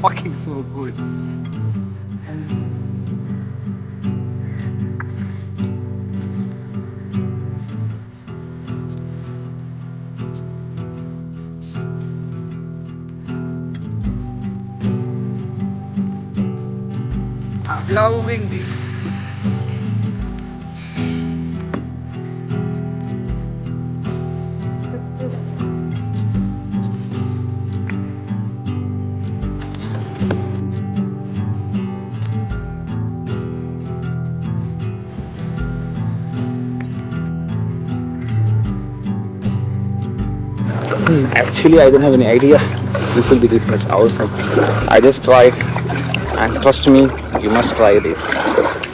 fucking so good. I'm loving this. Actually, I don't have any idea this will be this much awesome. I just tried, and trust me, you must try this.